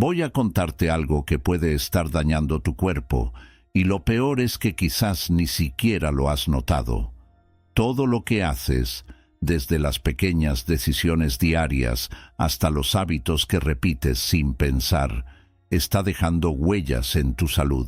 Voy a contarte algo que puede estar dañando tu cuerpo, y lo peor es que quizás ni siquiera lo has notado. Todo lo que haces, desde las pequeñas decisiones diarias hasta los hábitos que repites sin pensar, está dejando huellas en tu salud.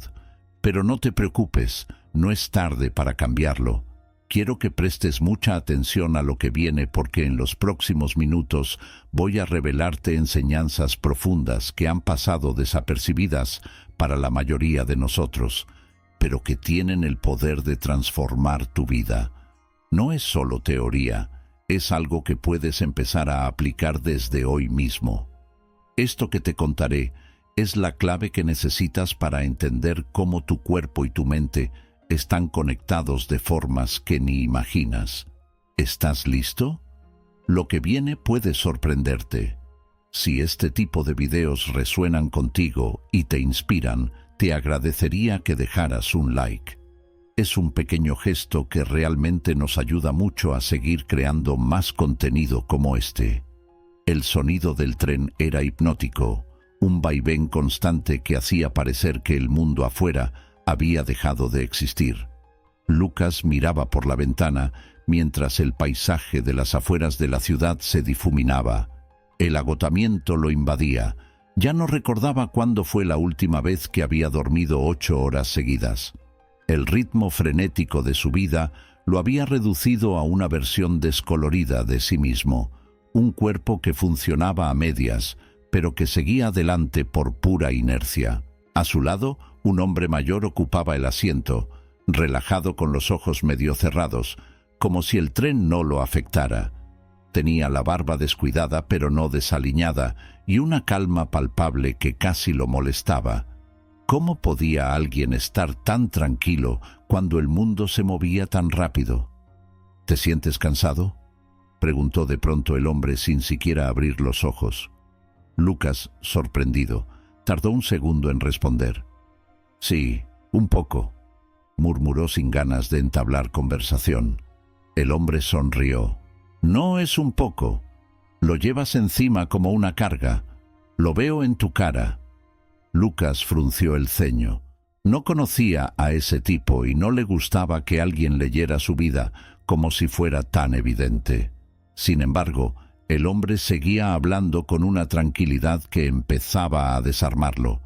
Pero no te preocupes, no es tarde para cambiarlo. Quiero que prestes mucha atención a lo que viene porque en los próximos minutos voy a revelarte enseñanzas profundas que han pasado desapercibidas para la mayoría de nosotros, pero que tienen el poder de transformar tu vida. No es solo teoría, es algo que puedes empezar a aplicar desde hoy mismo. Esto que te contaré es la clave que necesitas para entender cómo tu cuerpo y tu mente están conectados de formas que ni imaginas. ¿Estás listo? Lo que viene puede sorprenderte. Si este tipo de videos resuenan contigo y te inspiran, te agradecería que dejaras un like. Es un pequeño gesto que realmente nos ayuda mucho a seguir creando más contenido como este. El sonido del tren era hipnótico, un vaivén constante que hacía parecer que el mundo afuera había dejado de existir. Lucas miraba por la ventana mientras el paisaje de las afueras de la ciudad se difuminaba. El agotamiento lo invadía. Ya no recordaba cuándo fue la última vez que había dormido 8 horas seguidas. El ritmo frenético de su vida lo había reducido a una versión descolorida de sí mismo, un cuerpo que funcionaba a medias, pero que seguía adelante por pura inercia. A su lado, un hombre mayor ocupaba el asiento, relajado con los ojos medio cerrados, como si el tren no lo afectara. Tenía la barba descuidada pero no desaliñada y una calma palpable que casi lo molestaba. ¿Cómo podía alguien estar tan tranquilo cuando el mundo se movía tan rápido? ¿Te sientes cansado?, preguntó de pronto el hombre sin siquiera abrir los ojos. Lucas, sorprendido, tardó un segundo en responder. «Sí, un poco», murmuró sin ganas de entablar conversación. El hombre sonrió. «No es un poco. Lo llevas encima como una carga. Lo veo en tu cara». Lucas frunció el ceño. No conocía a ese tipo y no le gustaba que alguien leyera su vida como si fuera tan evidente. Sin embargo, el hombre seguía hablando con una tranquilidad que empezaba a desarmarlo.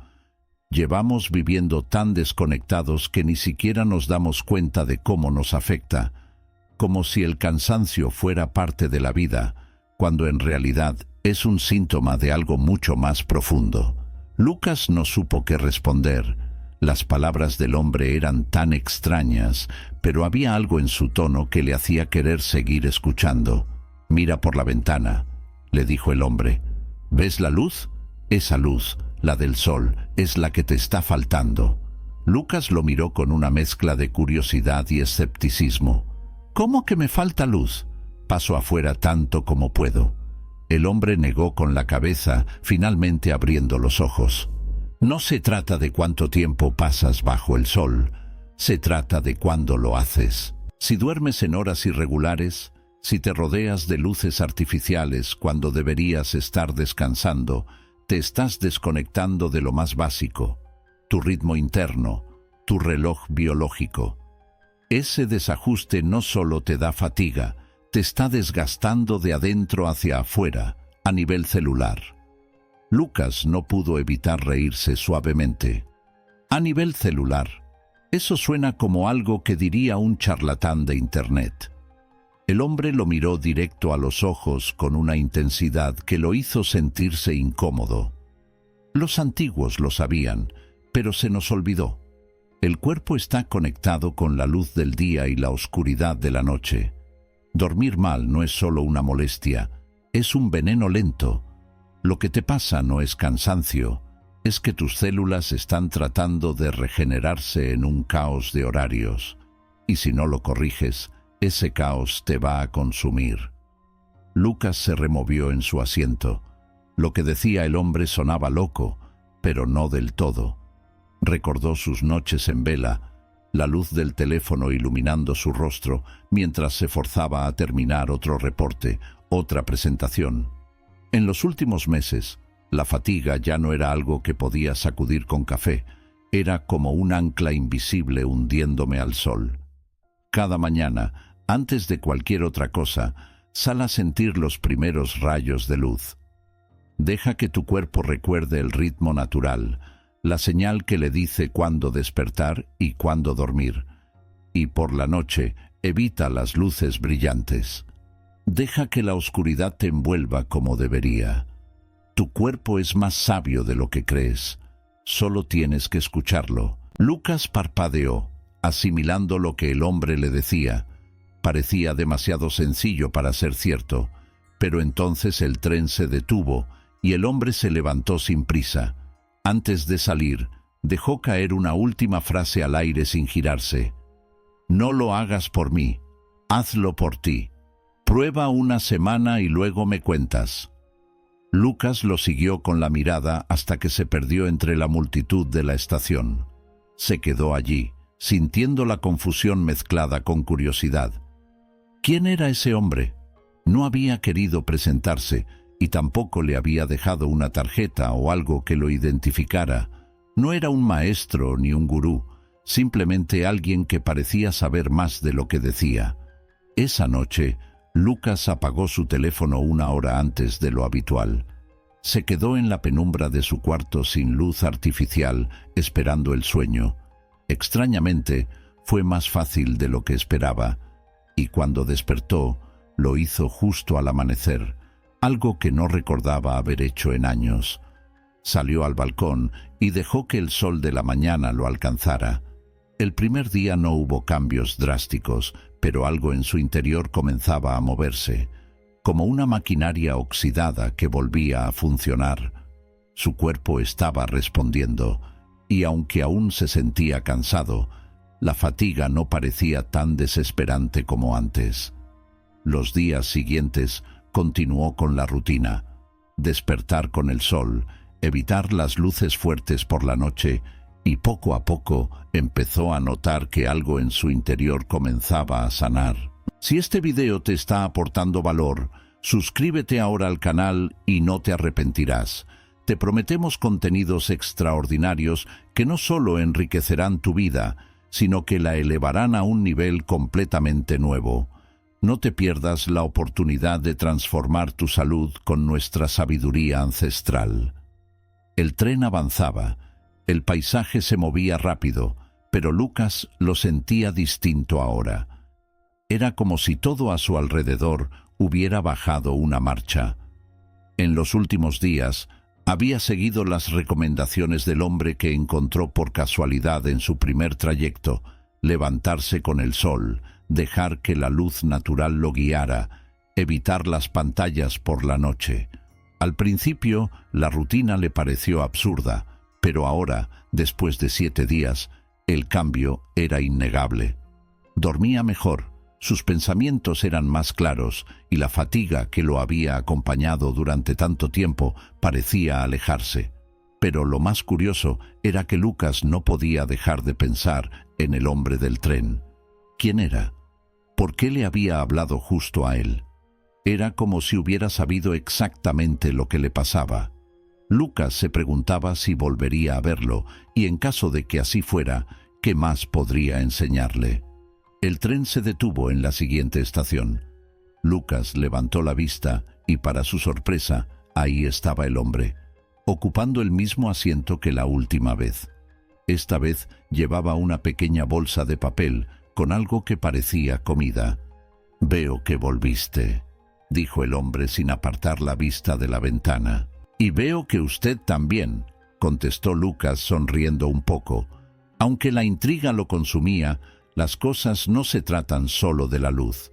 Llevamos viviendo tan desconectados que ni siquiera nos damos cuenta de cómo nos afecta, como si el cansancio fuera parte de la vida, cuando en realidad es un síntoma de algo mucho más profundo. Lucas no supo qué responder. Las palabras del hombre eran tan extrañas, pero había algo en su tono que le hacía querer seguir escuchando. «Mira por la ventana», le dijo el hombre. «¿Ves la luz? Esa luz, la del sol, es la que te está faltando». Lucas lo miró con una mezcla de curiosidad y escepticismo. «¿Cómo que me falta luz? Paso afuera tanto como puedo». El hombre negó con la cabeza, finalmente abriendo los ojos. «No se trata de cuánto tiempo pasas bajo el sol, se trata de cuándo lo haces. Si duermes en horas irregulares, si te rodeas de luces artificiales cuando deberías estar descansando, te estás desconectando de lo más básico, tu ritmo interno, tu reloj biológico. Ese desajuste no solo te da fatiga, te está desgastando de adentro hacia afuera, a nivel celular». Lucas no pudo evitar reírse suavemente. «A nivel celular. Eso suena como algo que diría un charlatán de Internet». El hombre lo miró directo a los ojos con una intensidad que lo hizo sentirse incómodo. Los antiguos lo sabían, pero se nos olvidó. El cuerpo está conectado con la luz del día y la oscuridad de la noche. Dormir mal no es solo una molestia, es un veneno lento. Lo que te pasa no es cansancio, es que tus células están tratando de regenerarse en un caos de horarios. Y si no lo corriges, ese caos te va a consumir. Lucas se removió en su asiento. Lo que decía el hombre sonaba loco, pero no del todo. Recordó sus noches en vela, la luz del teléfono iluminando su rostro mientras se forzaba a terminar otro reporte, otra presentación. En los últimos meses, La fatiga ya no era algo que podía sacudir con café, era como un ancla invisible hundiéndome al sol. Cada mañana, antes de cualquier otra cosa, sal a sentir los primeros rayos de luz. Deja que tu cuerpo recuerde el ritmo natural, la señal que le dice cuándo despertar y cuándo dormir. Y por la noche, evita las luces brillantes. Deja que la oscuridad te envuelva como debería. Tu cuerpo es más sabio de lo que crees. Solo tienes que escucharlo. Lucas parpadeó, asimilando lo que el hombre le decía. Parecía demasiado sencillo para ser cierto, pero entonces el tren se detuvo y el hombre se levantó sin prisa. Antes de salir, dejó caer una última frase al aire sin girarse. No lo hagas por mí, hazlo por ti. Prueba una semana y luego me cuentas. Lucas lo siguió con la mirada hasta que se perdió entre la multitud de la estación. Se quedó allí, sintiendo la confusión mezclada con curiosidad. ¿Quién era ese hombre? No había querido presentarse y tampoco le había dejado una tarjeta o algo que lo identificara. No era un maestro ni un gurú, simplemente alguien que parecía saber más de lo que decía. Esa noche, Lucas apagó su teléfono 1 hora antes de lo habitual. Se quedó en la penumbra de su cuarto sin luz artificial, esperando el sueño. Extrañamente, fue más fácil de lo que esperaba, y cuando despertó, lo hizo justo al amanecer, algo que no recordaba haber hecho en años. Salió al balcón y dejó que el sol de la mañana lo alcanzara. El primer día no hubo cambios drásticos, pero algo en su interior comenzaba a moverse, como una maquinaria oxidada que volvía a funcionar. Su cuerpo estaba respondiendo, y aunque aún se sentía cansado, la fatiga no parecía tan desesperante como antes. Los días siguientes continuó con la rutina: despertar con el sol, evitar las luces fuertes por la noche, y poco a poco empezó a notar que algo en su interior comenzaba a sanar. Si este video te está aportando valor, suscríbete ahora al canal y no te arrepentirás. Te prometemos contenidos extraordinarios que no solo enriquecerán tu vida, sino que la elevarán a un nivel completamente nuevo. No te pierdas la oportunidad de transformar tu salud con nuestra sabiduría ancestral. El tren avanzaba. El paisaje se movía rápido, pero Lucas lo sentía distinto ahora. Era como si todo a su alrededor hubiera bajado una marcha. En los últimos días, había seguido las recomendaciones del hombre que encontró por casualidad en su primer trayecto: levantarse con el sol, dejar que la luz natural lo guiara, evitar las pantallas por la noche. Al principio, la rutina le pareció absurda, pero ahora, después de 7 días, el cambio era innegable. Dormía mejor, sus pensamientos eran más claros y la fatiga que lo había acompañado durante tanto tiempo parecía alejarse. Pero lo más curioso era que Lucas no podía dejar de pensar en el hombre del tren. ¿Quién era? ¿Por qué le había hablado justo a él? Era como si hubiera sabido exactamente lo que le pasaba. Lucas se preguntaba si volvería a verlo y, en caso de que así fuera, ¿qué más podría enseñarle? El tren se detuvo en la siguiente estación. Lucas levantó la vista y, para su sorpresa, ahí estaba el hombre, ocupando el mismo asiento que la última vez. Esta vez llevaba una pequeña bolsa de papel con algo que parecía comida. «Veo que volviste», dijo el hombre sin apartar la vista de la ventana. «Y veo que usted también», contestó Lucas sonriendo un poco. Aunque la intriga lo consumía, las cosas no se tratan solo de la luz.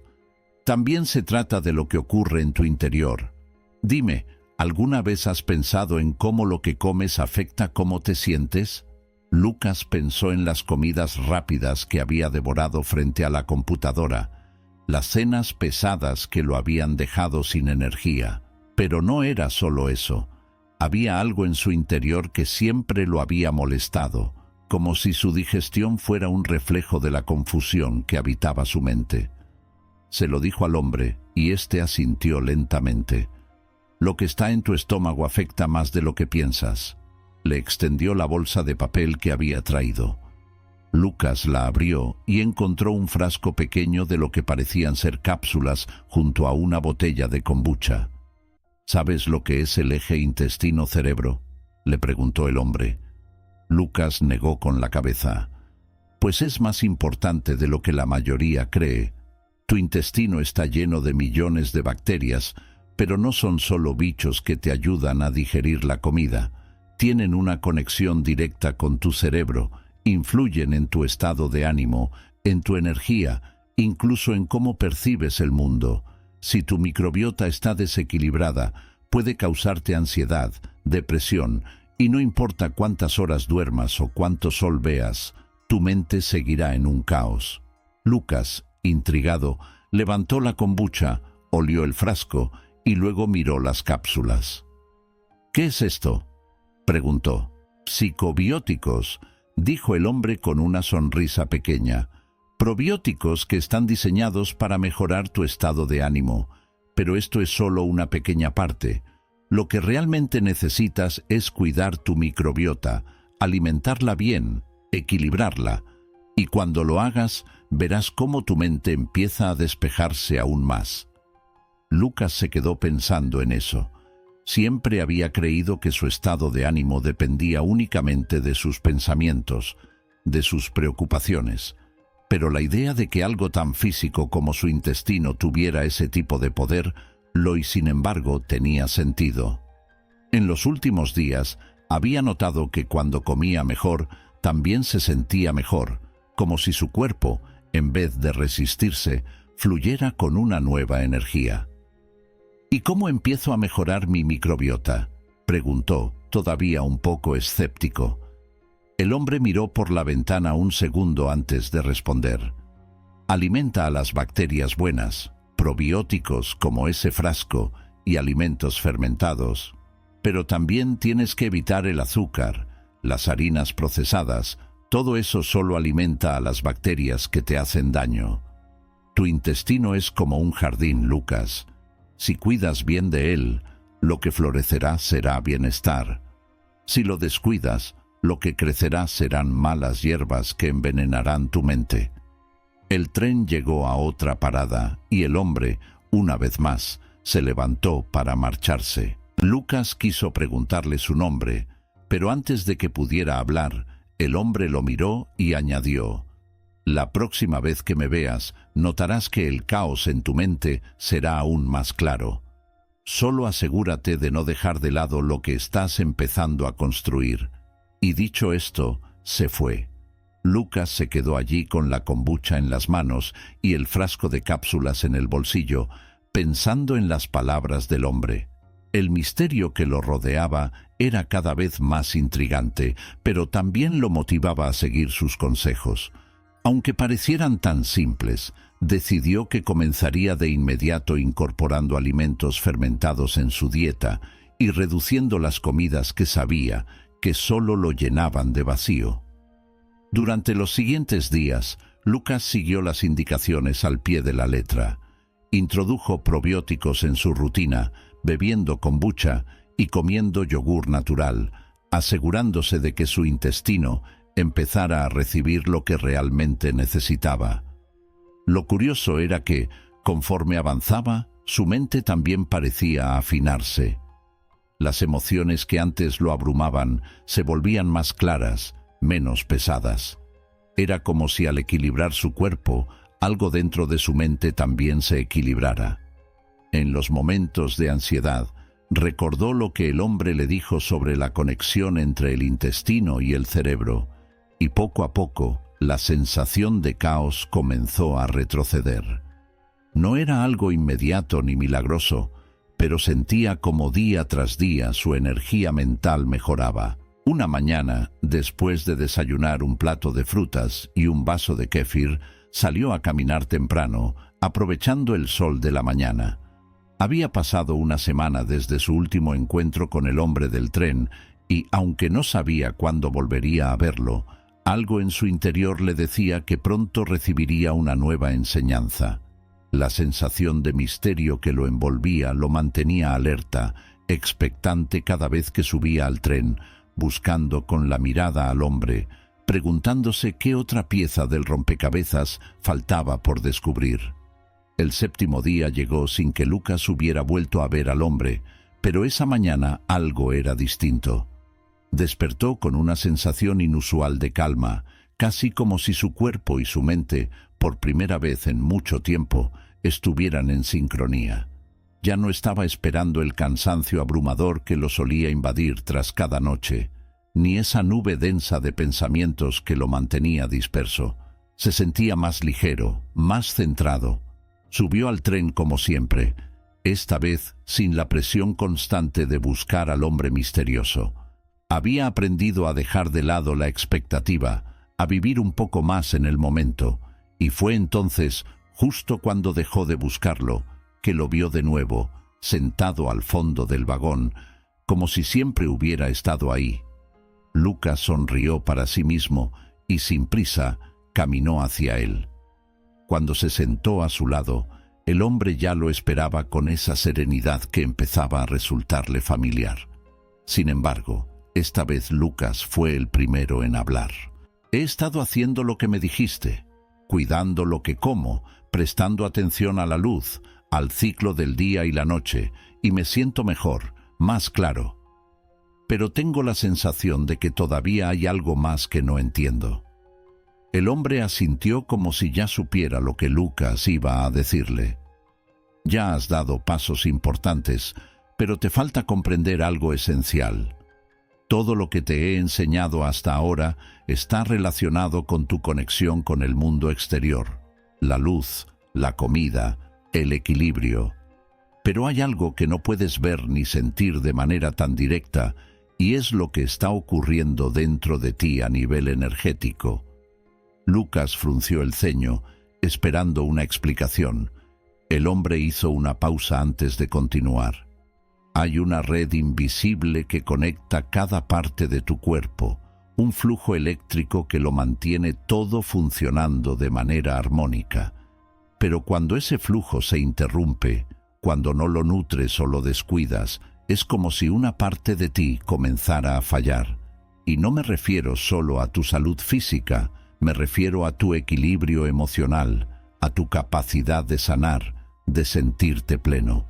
También se trata de lo que ocurre en tu interior. Dime, ¿alguna vez has pensado en cómo lo que comes afecta cómo te sientes? Lucas pensó en las comidas rápidas que había devorado frente a la computadora, las cenas pesadas que lo habían dejado sin energía. Pero no era solo eso. Había algo en su interior que siempre lo había molestado, como si su digestión fuera un reflejo de la confusión que habitaba su mente. Se lo dijo al hombre y éste asintió lentamente. Lo que está en tu estómago afecta más de lo que piensas. Le extendió la bolsa de papel que había traído. Lucas la abrió y encontró un frasco pequeño de lo que parecían ser cápsulas junto a una botella de kombucha. ¿Sabes lo que es el eje intestino-cerebro?, le preguntó el hombre. Lucas negó con la cabeza. Pues es más importante de lo que la mayoría cree. Tu intestino está lleno de millones de bacterias, pero no son solo bichos que te ayudan a digerir la comida. Tienen una conexión directa con tu cerebro, influyen en tu estado de ánimo, en tu energía, incluso en cómo percibes el mundo. Si tu microbiota está desequilibrada, puede causarte ansiedad, depresión, y no importa cuántas horas duermas o cuánto sol veas, tu mente seguirá en un caos. Lucas, intrigado, levantó la kombucha, olió el frasco y luego miró las cápsulas. «¿Qué es esto?», preguntó. «Psicobióticos», dijo el hombre con una sonrisa pequeña. «Probióticos que están diseñados para mejorar tu estado de ánimo. Pero esto es solo una pequeña parte. Lo que realmente necesitas es cuidar tu microbiota, alimentarla bien, equilibrarla. Y cuando lo hagas, verás cómo tu mente empieza a despejarse aún más». Lucas se quedó pensando en eso. Siempre había creído que su estado de ánimo dependía únicamente de sus pensamientos, de sus preocupaciones. Pero la idea de que algo tan físico como su intestino tuviera ese tipo de poder, y sin embargo tenía sentido. En los últimos días había notado que cuando comía mejor, también se sentía mejor, como si su cuerpo, en vez de resistirse, fluyera con una nueva energía. «¿Y cómo empiezo a mejorar mi microbiota?», preguntó, todavía un poco escéptico. El hombre miró por la ventana un segundo antes de responder. «Alimenta a las bacterias buenas, probióticos como ese frasco y alimentos fermentados. Pero también tienes que evitar el azúcar, las harinas procesadas. Todo eso solo alimenta a las bacterias que te hacen daño. Tu intestino es como un jardín, Lucas. Si cuidas bien de él, lo que florecerá será bienestar. Si lo descuidas, lo que crecerá serán malas hierbas que envenenarán tu mente». El tren llegó a otra parada y el hombre, una vez más, se levantó para marcharse. Lucas quiso preguntarle su nombre, pero antes de que pudiera hablar, el hombre lo miró y añadió: «La próxima vez que me veas, notarás que el caos en tu mente será aún más claro. Solo asegúrate de no dejar de lado lo que estás empezando a construir». Y dicho esto, se fue. Lucas se quedó allí con la kombucha en las manos y el frasco de cápsulas en el bolsillo, pensando en las palabras del hombre. El misterio que lo rodeaba era cada vez más intrigante, pero también lo motivaba a seguir sus consejos. Aunque parecieran tan simples, decidió que comenzaría de inmediato incorporando alimentos fermentados en su dieta y reduciendo las comidas que sabía que solo lo llenaban de vacío. Durante los siguientes días, Lucas siguió las indicaciones al pie de la letra. Introdujo probióticos en su rutina, bebiendo kombucha y comiendo yogur natural, asegurándose de que su intestino empezara a recibir lo que realmente necesitaba. Lo curioso era que, conforme avanzaba, su mente también parecía afinarse. Las emociones que antes lo abrumaban se volvían más claras, menos pesadas. Era como si al equilibrar su cuerpo, algo dentro de su mente también se equilibrara. En los momentos de ansiedad, recordó lo que el hombre le dijo sobre la conexión entre el intestino y el cerebro, y poco a poco la sensación de caos comenzó a retroceder. No era algo inmediato ni milagroso, pero sentía como día tras día su energía mental mejoraba. Una mañana, después de desayunar un plato de frutas y un vaso de kéfir, salió a caminar temprano, aprovechando el sol de la mañana. Había pasado una semana desde su último encuentro con el hombre del tren y, aunque no sabía cuándo volvería a verlo, algo en su interior le decía que pronto recibiría una nueva enseñanza. La sensación de misterio que lo envolvía lo mantenía alerta expectante cada vez que subía al tren, buscando con la mirada al hombre, preguntándose qué otra pieza del rompecabezas faltaba por descubrir. El 7º día llegó sin que Lucas hubiera vuelto a ver al hombre, pero esa mañana algo era distinto. Despertó con una sensación inusual de calma, casi como si su cuerpo y su mente, por primera vez en mucho tiempo, estuvieran en sincronía. Ya no estaba esperando el cansancio abrumador que lo solía invadir tras cada noche, ni esa nube densa de pensamientos que lo mantenía disperso. Se sentía más ligero, más centrado. Subió al tren como siempre, esta vez sin la presión constante de buscar al hombre misterioso. Había aprendido a dejar de lado la expectativa, a vivir un poco más en el momento, y fue entonces, justo cuando dejó de buscarlo, que lo vio de nuevo, sentado al fondo del vagón, como si siempre hubiera estado ahí. Lucas sonrió para sí mismo y sin prisa caminó hacia él. Cuando se sentó a su lado, el hombre ya lo esperaba con esa serenidad que empezaba a resultarle familiar. Sin embargo, esta vez Lucas fue el primero en hablar. «He estado haciendo lo que me dijiste, cuidando lo que como, prestando atención a la luz, al ciclo del día y la noche, y me siento mejor, más claro. Pero tengo la sensación de que todavía hay algo más que no entiendo». El hombre asintió como si ya supiera lo que Lucas iba a decirle. «Ya has dado pasos importantes, pero te falta comprender algo esencial. Todo lo que te he enseñado hasta ahora está relacionado con tu conexión con el mundo exterior, la luz, la comida, el equilibrio. Pero hay algo que no puedes ver ni sentir de manera tan directa, y es lo que está ocurriendo dentro de ti a nivel energético». Lucas frunció el ceño, esperando una explicación. El hombre hizo una pausa antes de continuar. «Hay una red invisible que conecta cada parte de tu cuerpo, un flujo eléctrico que lo mantiene todo funcionando de manera armónica. Pero cuando ese flujo se interrumpe, cuando no lo nutres o lo descuidas, es como si una parte de ti comenzara a fallar. Y no me refiero solo a tu salud física, me refiero a tu equilibrio emocional, a tu capacidad de sanar, de sentirte pleno».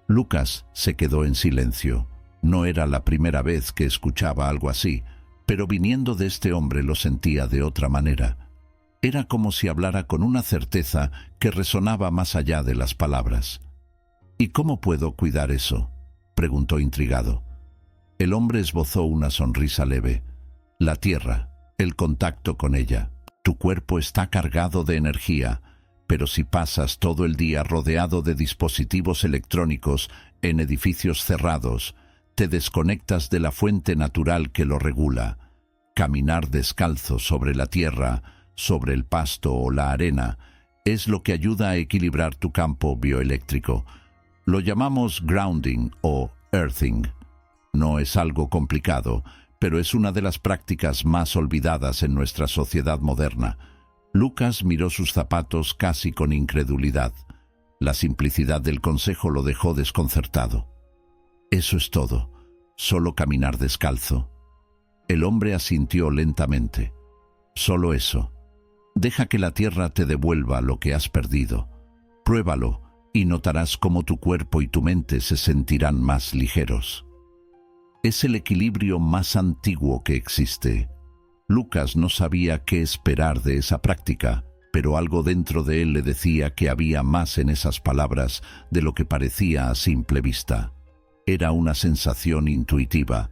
Lucas se quedó en silencio. No era la primera vez que escuchaba algo así, pero viniendo de este hombre lo sentía de otra manera. Era como si hablara con una certeza que resonaba más allá de las palabras. «¿Y cómo puedo cuidar eso?», preguntó intrigado. El hombre esbozó una sonrisa leve. «La tierra, el contacto con ella. Tu cuerpo está cargado de energía, pero si pasas todo el día rodeado de dispositivos electrónicos en edificios cerrados, te desconectas de la fuente natural que lo regula. Caminar descalzo sobre la tierra, sobre el pasto o la arena, es lo que ayuda a equilibrar tu campo bioeléctrico. Lo llamamos grounding o earthing. No es algo complicado, pero es una de las prácticas más olvidadas en nuestra sociedad moderna». Lucas miró sus zapatos casi con incredulidad. La simplicidad del consejo lo dejó desconcertado. «Eso es todo, solo caminar descalzo». El hombre asintió lentamente. «Solo eso. Deja que la tierra te devuelva lo que has perdido. Pruébalo y notarás cómo tu cuerpo y tu mente se sentirán más ligeros». Es el equilibrio más antiguo que existe. Lucas no sabía qué esperar de esa práctica, pero algo dentro de él le decía que había más en esas palabras de lo que parecía a simple vista. Era una sensación intuitiva,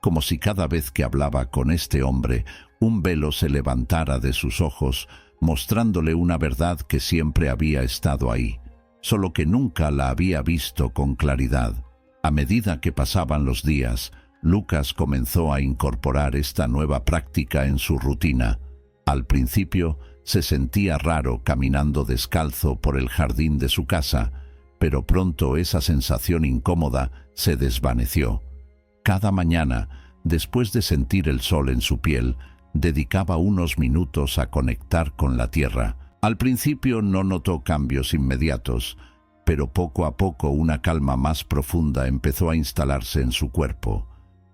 como si cada vez que hablaba con este hombre, un velo se levantara de sus ojos, mostrándole una verdad que siempre había estado ahí, solo que nunca la había visto con claridad. A medida que pasaban los días, Lucas comenzó a incorporar esta nueva práctica en su rutina. Al principio se sentía raro caminando descalzo por el jardín de su casa, pero pronto esa sensación incómoda se desvaneció. Cada mañana, después de sentir el sol en su piel, dedicaba unos minutos a conectar con la tierra. Al principio no notó cambios inmediatos, pero poco a poco una calma más profunda empezó a instalarse en su cuerpo.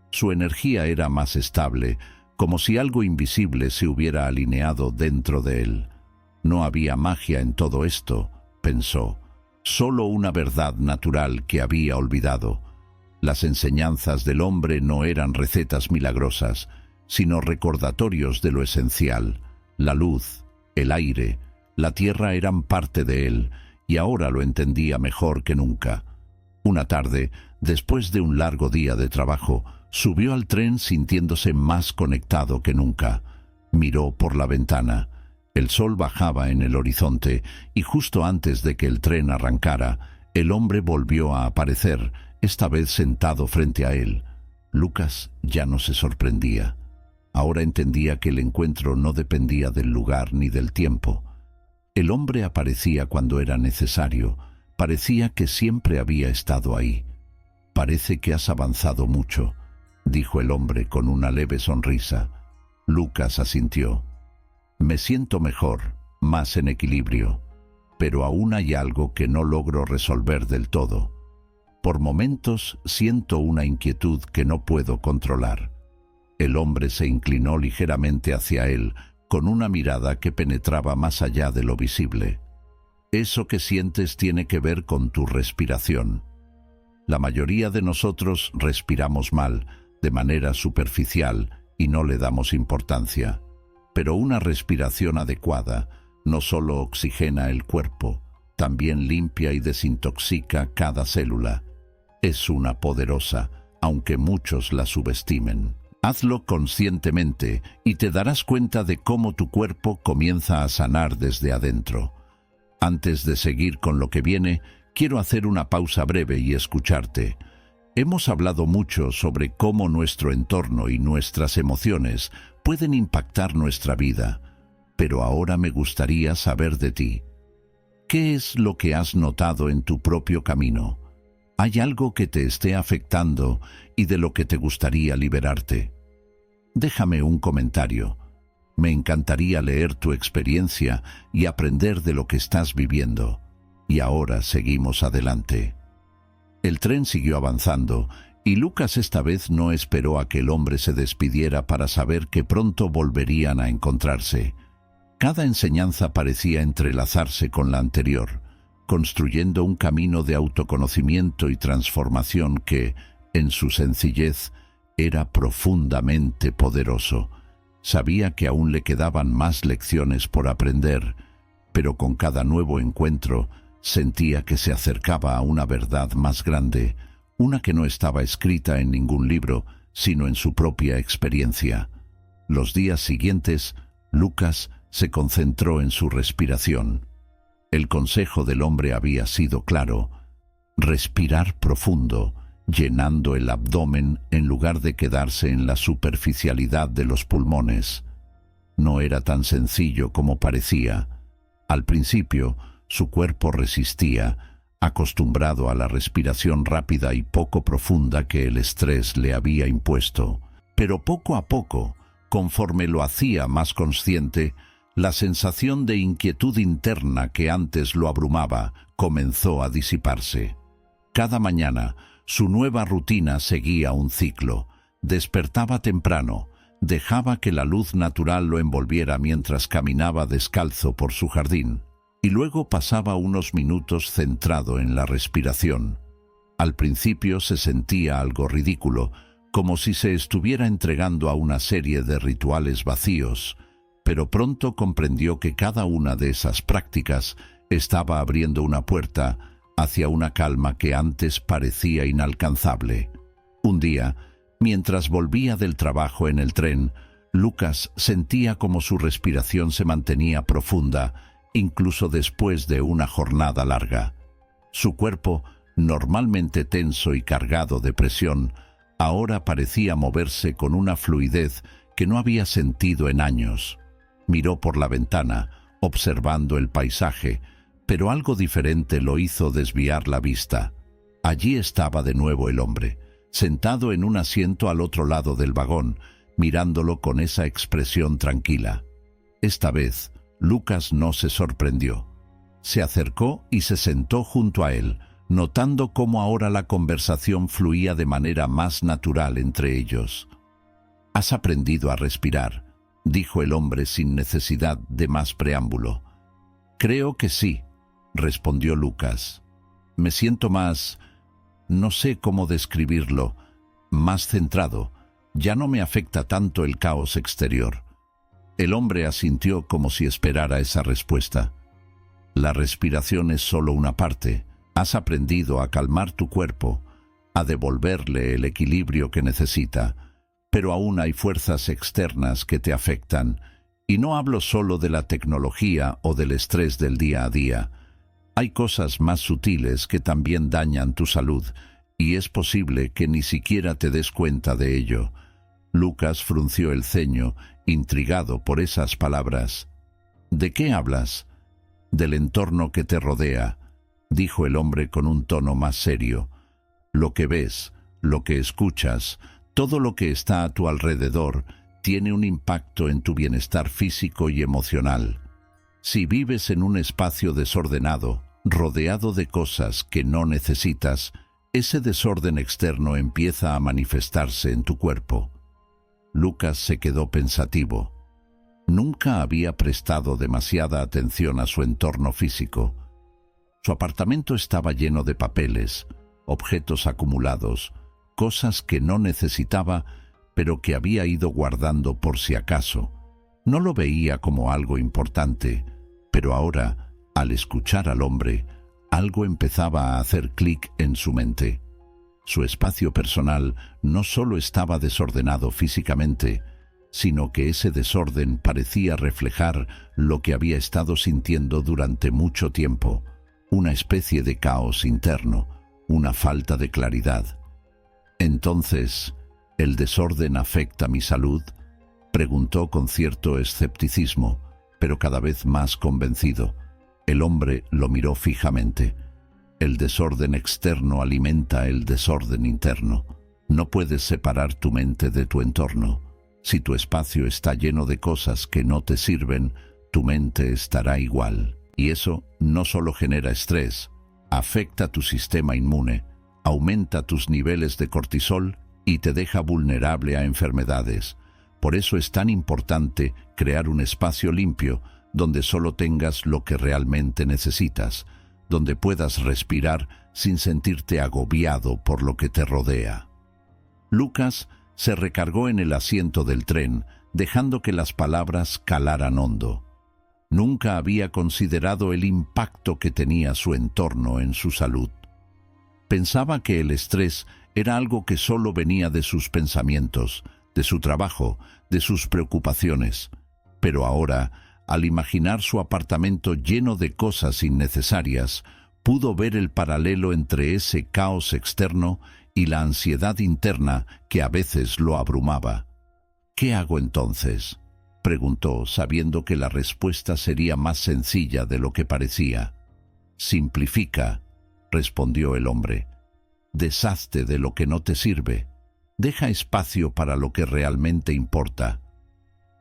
Su energía era más estable, como si algo invisible se hubiera alineado dentro de él. No había magia en todo esto, pensó, solo una verdad natural que había olvidado. Las enseñanzas del hombre no eran recetas milagrosas, sino recordatorios de lo esencial. La luz, el aire, la tierra eran parte de él, y ahora lo entendía mejor que nunca. Una tarde, después de un largo día de trabajo, subió al tren sintiéndose más conectado que nunca. Miró por la ventana. El sol bajaba en el horizonte, y justo antes de que el tren arrancara, el hombre volvió a aparecer, esta vez sentado frente a él. Lucas ya no se sorprendía. Ahora entendía que el encuentro no dependía del lugar ni del tiempo. El hombre aparecía cuando era necesario. Parecía que siempre había estado ahí. «Parece que has avanzado mucho», dijo el hombre con una leve sonrisa. Lucas asintió. «Me siento mejor, más en equilibrio, pero aún hay algo que no logro resolver del todo. Por momentos siento una inquietud que no puedo controlar». El hombre se inclinó ligeramente hacia él, con una mirada que penetraba más allá de lo visible. «Eso que sientes tiene que ver con tu respiración. La mayoría de nosotros respiramos mal, de manera superficial, y no le damos importancia. Pero una respiración adecuada no solo oxigena el cuerpo, también limpia y desintoxica cada célula. Es una poderosa, aunque muchos la subestimen. Hazlo conscientemente y te darás cuenta de cómo tu cuerpo comienza a sanar desde adentro. Antes de seguir con lo que viene, quiero hacer una pausa breve y escucharte. Hemos hablado mucho sobre cómo nuestro entorno y nuestras emociones pueden impactar nuestra vida, pero ahora me gustaría saber de ti. ¿Qué es lo que has notado en tu propio camino? ¿Hay algo que te esté afectando y de lo que te gustaría liberarte? Déjame un comentario. Me encantaría leer tu experiencia y aprender de lo que estás viviendo. Y ahora seguimos adelante. El tren siguió avanzando, y Lucas esta vez no esperó a que el hombre se despidiera para saber que pronto volverían a encontrarse. Cada enseñanza parecía entrelazarse con la anterior, construyendo un camino de autoconocimiento y transformación que, en su sencillez, era profundamente poderoso. Sabía que aún le quedaban más lecciones por aprender, pero con cada nuevo encuentro sentía que se acercaba a una verdad más grande, una que no estaba escrita en ningún libro, sino en su propia experiencia. Los días siguientes, Lucas se concentró en su respiración. El consejo del hombre había sido claro: respirar profundo, llenando el abdomen en lugar de quedarse en la superficialidad de los pulmones. No era tan sencillo como parecía. Al principio, su cuerpo resistía, acostumbrado a la respiración rápida y poco profunda que el estrés le había impuesto. Pero poco a poco, conforme lo hacía más consciente, la sensación de inquietud interna que antes lo abrumaba comenzó a disiparse. Cada mañana, su nueva rutina seguía un ciclo. Despertaba temprano, dejaba que la luz natural lo envolviera mientras caminaba descalzo por su jardín, y luego pasaba unos minutos centrado en la respiración. Al principio se sentía algo ridículo, como si se estuviera entregando a una serie de rituales vacíos, pero pronto comprendió que cada una de esas prácticas estaba abriendo una puerta hacia una calma que antes parecía inalcanzable. Un día, mientras volvía del trabajo en el tren, Lucas sentía como su respiración se mantenía profunda, incluso después de una jornada larga. Su cuerpo, normalmente tenso y cargado de presión, ahora parecía moverse con una fluidez que no había sentido en años. Miró por la ventana, observando el paisaje, pero algo diferente lo hizo desviar la vista. Allí estaba de nuevo el hombre, sentado en un asiento al otro lado del vagón, mirándolo con esa expresión tranquila. Esta vez, Lucas no se sorprendió. Se acercó y se sentó junto a él, notando cómo ahora la conversación fluía de manera más natural entre ellos. «¿Has aprendido a respirar?», dijo el hombre sin necesidad de más preámbulo. «Creo que sí», respondió Lucas. «Me siento más... no sé cómo describirlo, más centrado. Ya no me afecta tanto el caos exterior». El hombre asintió como si esperara esa respuesta. «La respiración es solo una parte. Has aprendido a calmar tu cuerpo, a devolverle el equilibrio que necesita, pero aún hay fuerzas externas que te afectan, y no hablo solo de la tecnología o del estrés del día a día. Hay cosas más sutiles que también dañan tu salud, y es posible que ni siquiera te des cuenta de ello». Lucas frunció el ceño, intrigado por esas palabras. «¿De qué hablas?». «Del entorno que te rodea», dijo el hombre con un tono más serio. «Lo que ves, lo que escuchas, todo lo que está a tu alrededor tiene un impacto en tu bienestar físico y emocional. Si vives en un espacio desordenado, rodeado de cosas que no necesitas, ese desorden externo empieza a manifestarse en tu cuerpo». Lucas se quedó pensativo. Nunca había prestado demasiada atención a su entorno físico. Su apartamento estaba lleno de papeles, objetos acumulados, cosas que no necesitaba, pero que había ido guardando por si acaso. No lo veía como algo importante, pero ahora, al escuchar al hombre, algo empezaba a hacer clic en su mente. Su espacio personal no solo estaba desordenado físicamente, sino que ese desorden parecía reflejar lo que había estado sintiendo durante mucho tiempo, una especie de caos interno, una falta de claridad. «Entonces, ¿el desorden afecta mi salud?», preguntó con cierto escepticismo, pero cada vez más convencido. El hombre lo miró fijamente. «El desorden externo alimenta el desorden interno. No puedes separar tu mente de tu entorno. Si tu espacio está lleno de cosas que no te sirven, tu mente estará igual. Y eso no solo genera estrés, afecta tu sistema inmune, aumenta tus niveles de cortisol y te deja vulnerable a enfermedades. Por eso es tan importante crear un espacio limpio donde solo tengas lo que realmente necesitas, donde puedas respirar sin sentirte agobiado por lo que te rodea». Lucas se recargó en el asiento del tren, dejando que las palabras calaran hondo. Nunca había considerado el impacto que tenía su entorno en su salud. Pensaba que el estrés era algo que solo venía de sus pensamientos, de su trabajo, de sus preocupaciones. Pero ahora, al imaginar su apartamento lleno de cosas innecesarias, pudo ver el paralelo entre ese caos externo y la ansiedad interna que a veces lo abrumaba. «¿Qué hago entonces?», preguntó, sabiendo que la respuesta sería más sencilla de lo que parecía. «Simplifica», respondió el hombre. «Deshazte de lo que no te sirve. Deja espacio para lo que realmente importa».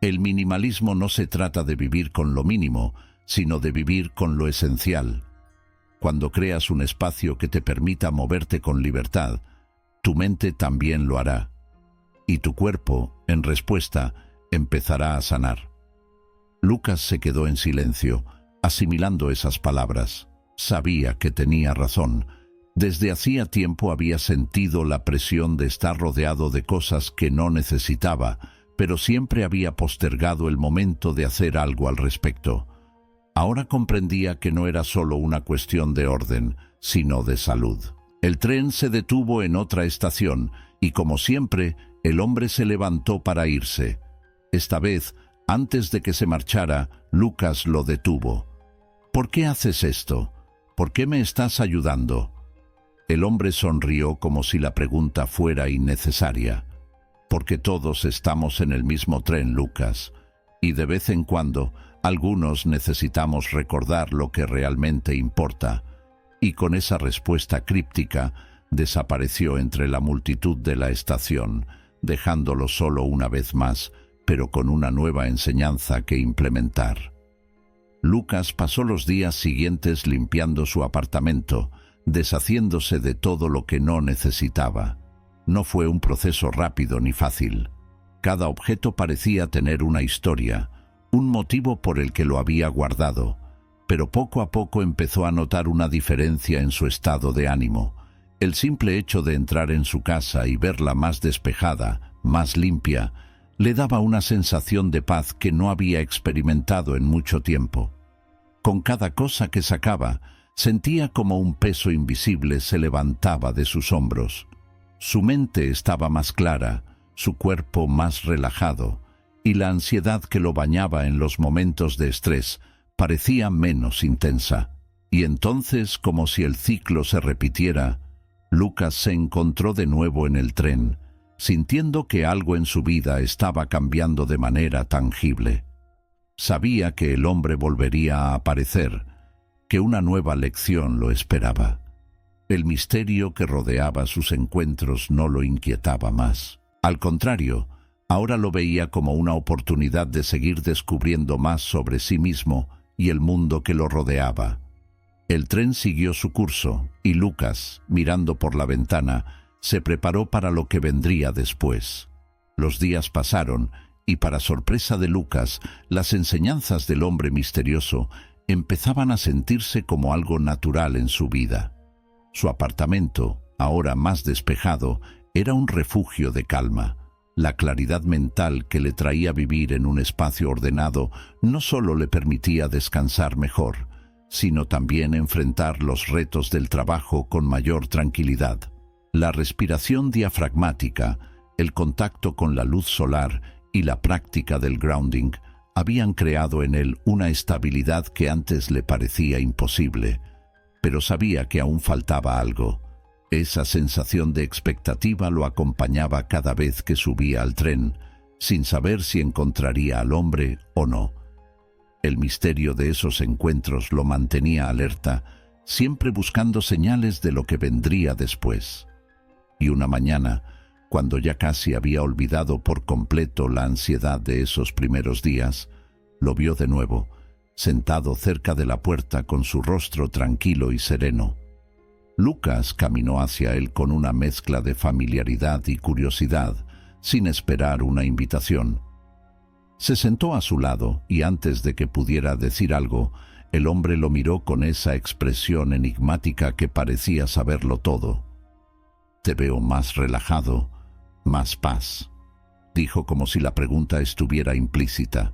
El minimalismo no se trata de vivir con lo mínimo, sino de vivir con lo esencial. Cuando creas un espacio que te permita moverte con libertad, tu mente también lo hará. Y tu cuerpo, en respuesta, empezará a sanar. Lucas se quedó en silencio, asimilando esas palabras. Sabía que tenía razón. Desde hacía tiempo había sentido la presión de estar rodeado de cosas que no necesitaba, pero siempre había postergado el momento de hacer algo al respecto. Ahora comprendía que no era solo una cuestión de orden, sino de salud. El tren se detuvo en otra estación y, como siempre, el hombre se levantó para irse. Esta vez, antes de que se marchara, Lucas lo detuvo. «¿Por qué haces esto? ¿Por qué me estás ayudando?». El hombre sonrió como si la pregunta fuera innecesaria. «Porque todos estamos en el mismo tren, Lucas, y de vez en cuando algunos necesitamos recordar lo que realmente importa». Y con esa respuesta críptica desapareció entre la multitud de la estación, dejándolo solo una vez más, pero con una nueva enseñanza que implementar. Lucas pasó los días siguientes limpiando su apartamento, deshaciéndose de todo lo que no necesitaba. No fue un proceso rápido ni fácil. Cada objeto parecía tener una historia, un motivo por el que lo había guardado, pero poco a poco empezó a notar una diferencia en su estado de ánimo. El simple hecho de entrar en su casa y verla más despejada, más limpia, le daba una sensación de paz que no había experimentado en mucho tiempo. Con cada cosa que sacaba, sentía como un peso invisible se levantaba de sus hombros. Su mente estaba más clara, su cuerpo más relajado, y la ansiedad que lo bañaba en los momentos de estrés parecía menos intensa. Y entonces, como si el ciclo se repitiera, Lucas se encontró de nuevo en el tren, sintiendo que algo en su vida estaba cambiando de manera tangible. Sabía que el hombre volvería a aparecer, que una nueva lección lo esperaba. El misterio que rodeaba sus encuentros no lo inquietaba más. Al contrario, ahora lo veía como una oportunidad de seguir descubriendo más sobre sí mismo y el mundo que lo rodeaba. El tren siguió su curso y Lucas, mirando por la ventana, se preparó para lo que vendría después. Los días pasaron y, para sorpresa de Lucas, las enseñanzas del hombre misterioso empezaban a sentirse como algo natural en su vida. Su apartamento, ahora más despejado, era un refugio de calma. La claridad mental que le traía vivir en un espacio ordenado no solo le permitía descansar mejor, sino también enfrentar los retos del trabajo con mayor tranquilidad. La respiración diafragmática, el contacto con la luz solar y la práctica del grounding habían creado en él una estabilidad que antes le parecía imposible, pero sabía que aún faltaba algo. Esa sensación de expectativa lo acompañaba cada vez que subía al tren, sin saber si encontraría al hombre o no. El misterio de esos encuentros lo mantenía alerta, siempre buscando señales de lo que vendría después. Y una mañana, cuando ya casi había olvidado por completo la ansiedad de esos primeros días, lo vio de nuevo, sentado cerca de la puerta con su rostro tranquilo y sereno. Lucas caminó hacia él con una mezcla de familiaridad y curiosidad, sin esperar una invitación. Se sentó a su lado y antes de que pudiera decir algo, el hombre lo miró con esa expresión enigmática que parecía saberlo todo. «Te veo más relajado, más paz», dijo como si la pregunta estuviera implícita.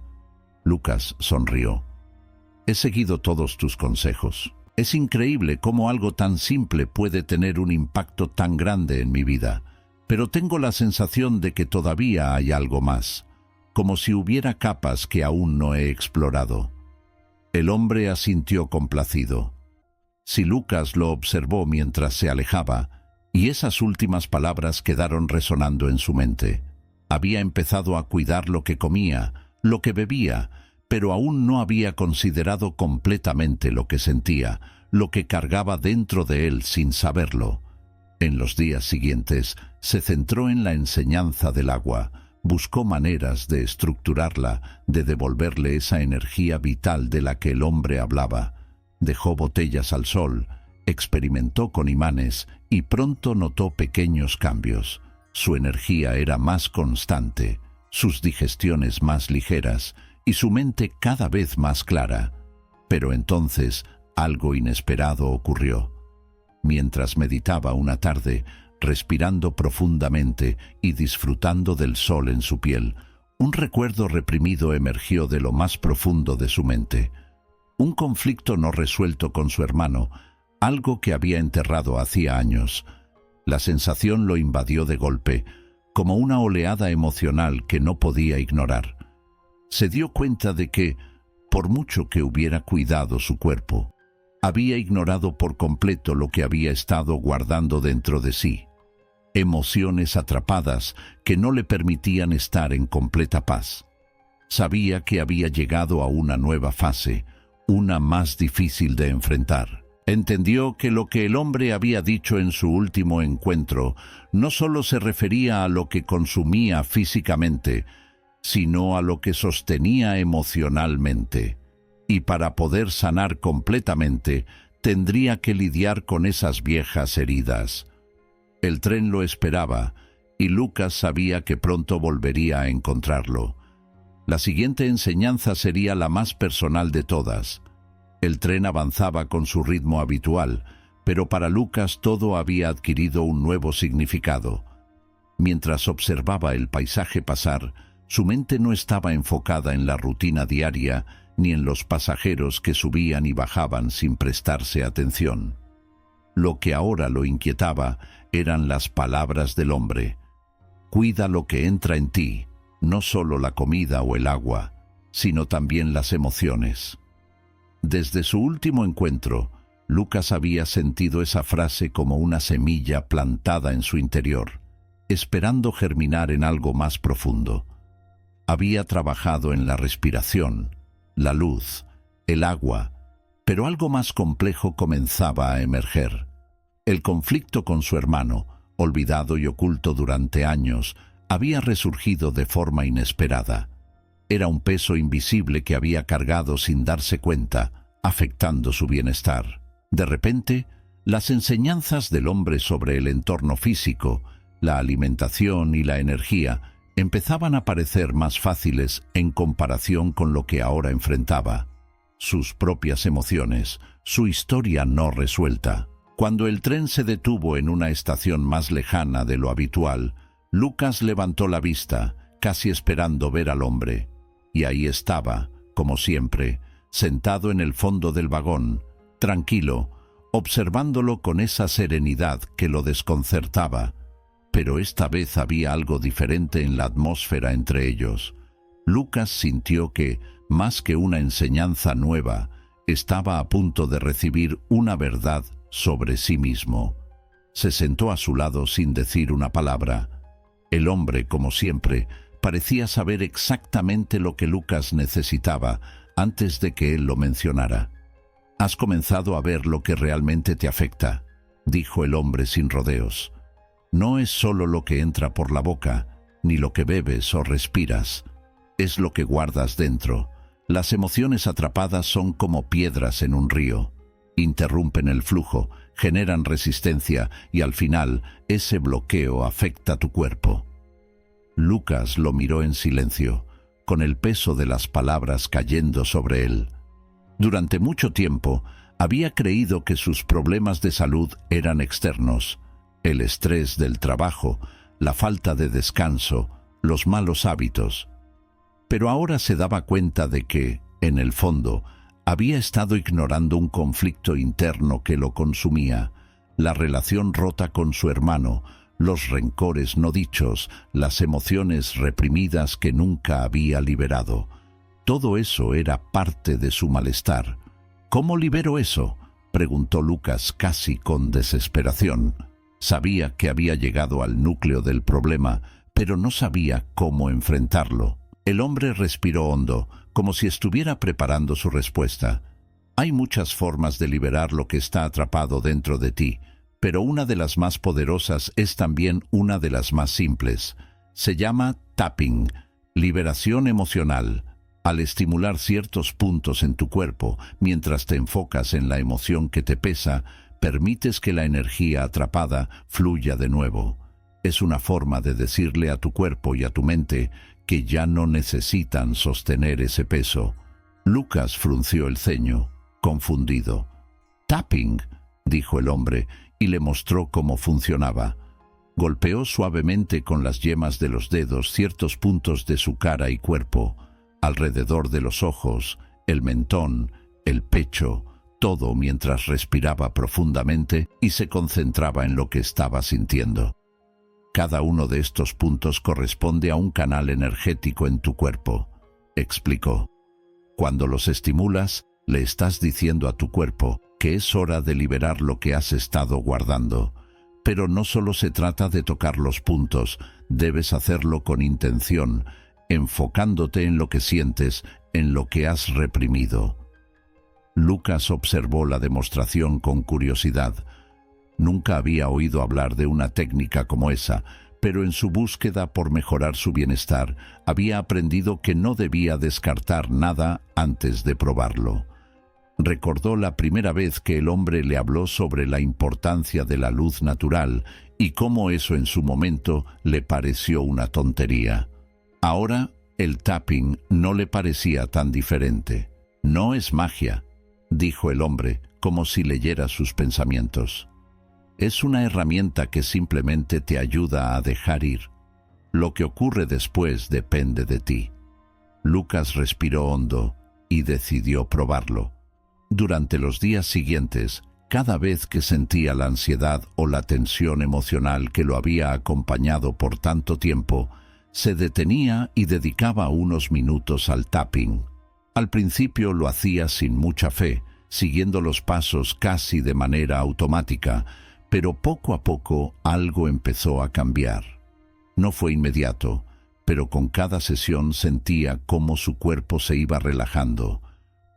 Lucas sonrió. «He seguido todos tus consejos. Es increíble cómo algo tan simple puede tener un impacto tan grande en mi vida, pero tengo la sensación de que todavía hay algo más, como si hubiera capas que aún no he explorado». El hombre asintió complacido. Si Lucas lo observó mientras se alejaba, y esas últimas palabras quedaron resonando en su mente. Había empezado a cuidar lo que comía, lo que bebía, pero aún no había considerado completamente lo que sentía, lo que cargaba dentro de él sin saberlo. En los días siguientes se centró en la enseñanza del agua, buscó maneras de estructurarla, de devolverle esa energía vital de la que el hombre hablaba. Dejó botellas al sol, experimentó con imanes y pronto notó pequeños cambios. Su energía era más constante, sus digestiones más ligeras y su mente cada vez más clara. Pero entonces algo inesperado ocurrió. Mientras meditaba una tarde, respirando profundamente y disfrutando del sol en su piel, un recuerdo reprimido emergió de lo más profundo de su mente. Un conflicto no resuelto con su hermano, algo que había enterrado hacía años. La sensación lo invadió de golpe, como una oleada emocional que no podía ignorar. Se dio cuenta de que, por mucho que hubiera cuidado su cuerpo, había ignorado por completo lo que había estado guardando dentro de sí. Emociones atrapadas que no le permitían estar en completa paz. Sabía que había llegado a una nueva fase, una más difícil de enfrentar. Entendió que lo que el hombre había dicho en su último encuentro no solo se refería a lo que consumía físicamente, sino a lo que sostenía emocionalmente. y para poder sanar completamente tendría que lidiar con esas viejas heridas. El tren lo esperaba y Lucas sabía que pronto volvería a encontrarlo. La siguiente enseñanza sería la más personal de todas. El tren avanzaba con su ritmo habitual, pero para Lucas todo había adquirido un nuevo significado. Mientras observaba el paisaje pasar, su mente no estaba enfocada en la rutina diaria ni en los pasajeros que subían y bajaban sin prestarse atención. Lo que ahora lo inquietaba eran las palabras del hombre. Cuida lo que entra en ti, no solo la comida o el agua, sino también las emociones. Desde su último encuentro, Lucas había sentido esa frase como una semilla plantada en su interior, esperando germinar en algo más profundo. Había trabajado en la respiración, la luz, el agua, pero algo más complejo comenzaba a emerger. El conflicto con su hermano, olvidado y oculto durante años, había resurgido de forma inesperada. Era un peso invisible que había cargado sin darse cuenta, afectando su bienestar. De repente, las enseñanzas del hombre sobre el entorno físico, la alimentación y la energía empezaban a parecer más fáciles en comparación con lo que ahora enfrentaba. Sus propias emociones, su historia no resuelta. Cuando el tren se detuvo en una estación más lejana de lo habitual, Lucas levantó la vista, casi esperando ver al hombre. Y ahí estaba, como siempre, sentado en el fondo del vagón, tranquilo, observándolo con esa serenidad que lo desconcertaba. Pero esta vez había algo diferente en la atmósfera entre ellos. Lucas sintió que, más que una enseñanza nueva, estaba a punto de recibir una verdad sobre sí mismo. Se sentó a su lado sin decir una palabra. El hombre, como siempre, parecía saber exactamente lo que Lucas necesitaba antes de que él lo mencionara. «Has comenzado a ver lo que realmente te afecta», dijo el hombre sin rodeos. «No es solo lo que entra por la boca, ni lo que bebes o respiras. Es lo que guardas dentro. Las emociones atrapadas son como piedras en un río. Interrumpen el flujo, generan resistencia y al final ese bloqueo afecta tu cuerpo». Lucas lo miró en silencio, con el peso de las palabras cayendo sobre él. Durante mucho tiempo había creído que sus problemas de salud eran externos. El estrés del trabajo, la falta de descanso, los malos hábitos. Pero ahora se daba cuenta de que, en el fondo, había estado ignorando un conflicto interno que lo consumía, la relación rota con su hermano, los rencores no dichos, las emociones reprimidas que nunca había liberado. Todo eso era parte de su malestar. «¿Cómo libero eso?», preguntó Lucas casi con desesperación. Sabía que había llegado al núcleo del problema, pero no sabía cómo enfrentarlo. El hombre respiró hondo, como si estuviera preparando su respuesta. «Hay muchas formas de liberar lo que está atrapado dentro de ti, pero una de las más poderosas es también una de las más simples. Se llama tapping, liberación emocional. Al estimular ciertos puntos en tu cuerpo, mientras te enfocas en la emoción que te pesa, permites que la energía atrapada fluya de nuevo. Es una forma de decirle a tu cuerpo y a tu mente que ya no necesitan sostener ese peso». Lucas frunció el ceño, confundido. «Tapping», dijo el hombre, y le mostró cómo funcionaba. Golpeó suavemente con las yemas de los dedos ciertos puntos de su cara y cuerpo, alrededor de los ojos, el mentón, el pecho, todo mientras respiraba profundamente y se concentraba en lo que estaba sintiendo. «Cada uno de estos puntos corresponde a un canal energético en tu cuerpo», explicó. «Cuando los estimulas, le estás diciendo a tu cuerpo que es hora de liberar lo que has estado guardando. Pero no solo se trata de tocar los puntos, debes hacerlo con intención, enfocándote en lo que sientes, en lo que has reprimido». Lucas observó la demostración con curiosidad. Nunca había oído hablar de una técnica como esa, pero en su búsqueda por mejorar su bienestar, había aprendido que no debía descartar nada antes de probarlo. Recordó la primera vez que el hombre le habló sobre la importancia de la luz natural y cómo eso en su momento le pareció una tontería. Ahora, el tapping no le parecía tan diferente. «No es magia», dijo el hombre, como si leyera sus pensamientos. «Es una herramienta que simplemente te ayuda a dejar ir. Lo que ocurre después depende de ti». Lucas respiró hondo y decidió probarlo. Durante los días siguientes, cada vez que sentía la ansiedad o la tensión emocional que lo había acompañado por tanto tiempo, se detenía y dedicaba unos minutos al tapping. Al principio lo hacía sin mucha fe, siguiendo los pasos casi de manera automática, pero poco a poco algo empezó a cambiar. No fue inmediato, pero con cada sesión sentía cómo su cuerpo se iba relajando,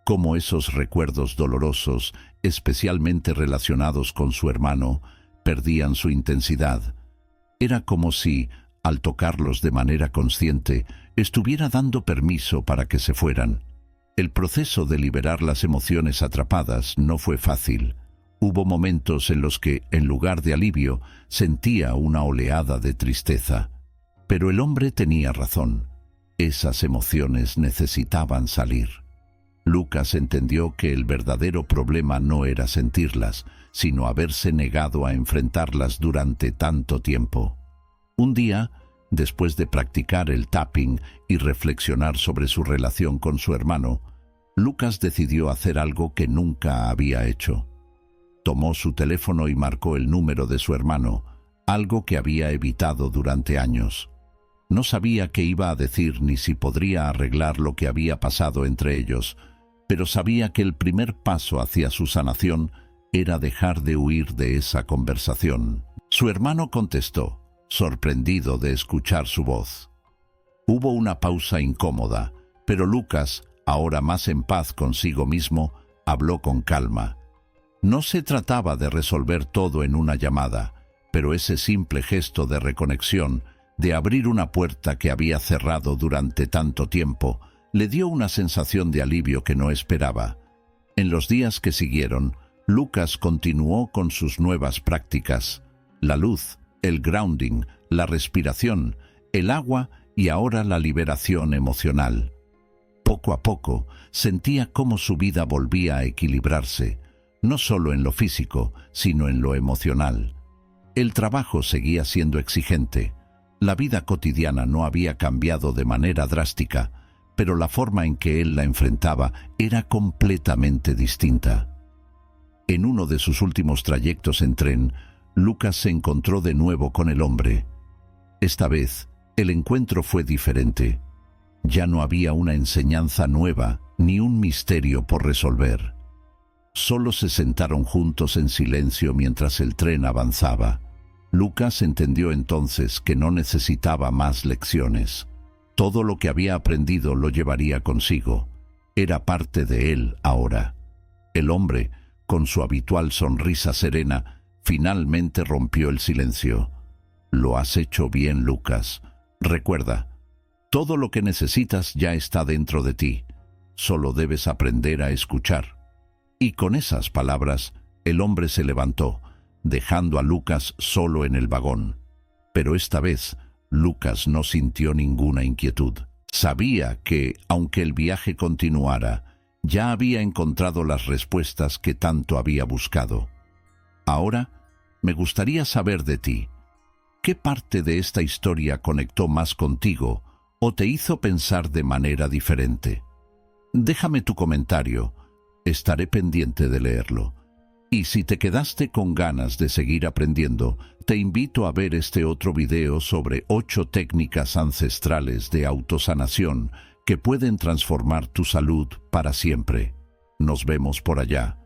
cómo esos recuerdos dolorosos, especialmente relacionados con su hermano, perdían su intensidad. Era como si, al tocarlos de manera consciente, estuviera dando permiso para que se fueran. El proceso de liberar las emociones atrapadas no fue fácil. Hubo momentos en los que, en lugar de alivio, sentía una oleada de tristeza. Pero el hombre tenía razón. Esas emociones necesitaban salir. Lucas entendió que el verdadero problema no era sentirlas, sino haberse negado a enfrentarlas durante tanto tiempo. Un día, después de practicar el tapping y reflexionar sobre su relación con su hermano, Lucas decidió hacer algo que nunca había hecho. Tomó su teléfono y marcó el número de su hermano, algo que había evitado durante años. No sabía qué iba a decir ni si podría arreglar lo que había pasado entre ellos, pero sabía que el primer paso hacia su sanación era dejar de huir de esa conversación. Su hermano contestó, sorprendido de escuchar su voz. Hubo una pausa incómoda, pero Lucas, ahora más en paz consigo mismo, habló con calma. No se trataba de resolver todo en una llamada, pero ese simple gesto de reconexión, de abrir una puerta que había cerrado durante tanto tiempo, le dio una sensación de alivio que no esperaba. En los días que siguieron, Lucas continuó con sus nuevas prácticas: la luz, el grounding, la respiración, el agua y ahora la liberación emocional. Poco a poco, sentía cómo su vida volvía a equilibrarse, no solo en lo físico, sino en lo emocional. El trabajo seguía siendo exigente. La vida cotidiana no había cambiado de manera drástica, pero la forma en que él la enfrentaba era completamente distinta. En uno de sus últimos trayectos en tren, Lucas se encontró de nuevo con el hombre. Esta vez, el encuentro fue diferente. Ya no había una enseñanza nueva, ni un misterio por resolver. Solo se sentaron juntos en silencio mientras el tren avanzaba. Lucas entendió entonces que no necesitaba más lecciones. Todo lo que había aprendido lo llevaría consigo. Era parte de él ahora. El hombre, con su habitual sonrisa serena, finalmente rompió el silencio. «Lo has hecho bien, Lucas. Recuerda, todo lo que necesitas ya está dentro de ti. Solo debes aprender a escuchar». Y con esas palabras, el hombre se levantó, dejando a Lucas solo en el vagón. Pero esta vez, Lucas no sintió ninguna inquietud. Sabía que, aunque el viaje continuara, ya había encontrado las respuestas que tanto había buscado. «Ahora, me gustaría saber de ti. ¿Qué parte de esta historia conectó más contigo o te hizo pensar de manera diferente? Déjame tu comentario. Estaré pendiente de leerlo. Y si te quedaste con ganas de seguir aprendiendo, te invito a ver este otro video sobre 8 técnicas ancestrales de autosanación que pueden transformar tu salud para siempre. Nos vemos por allá.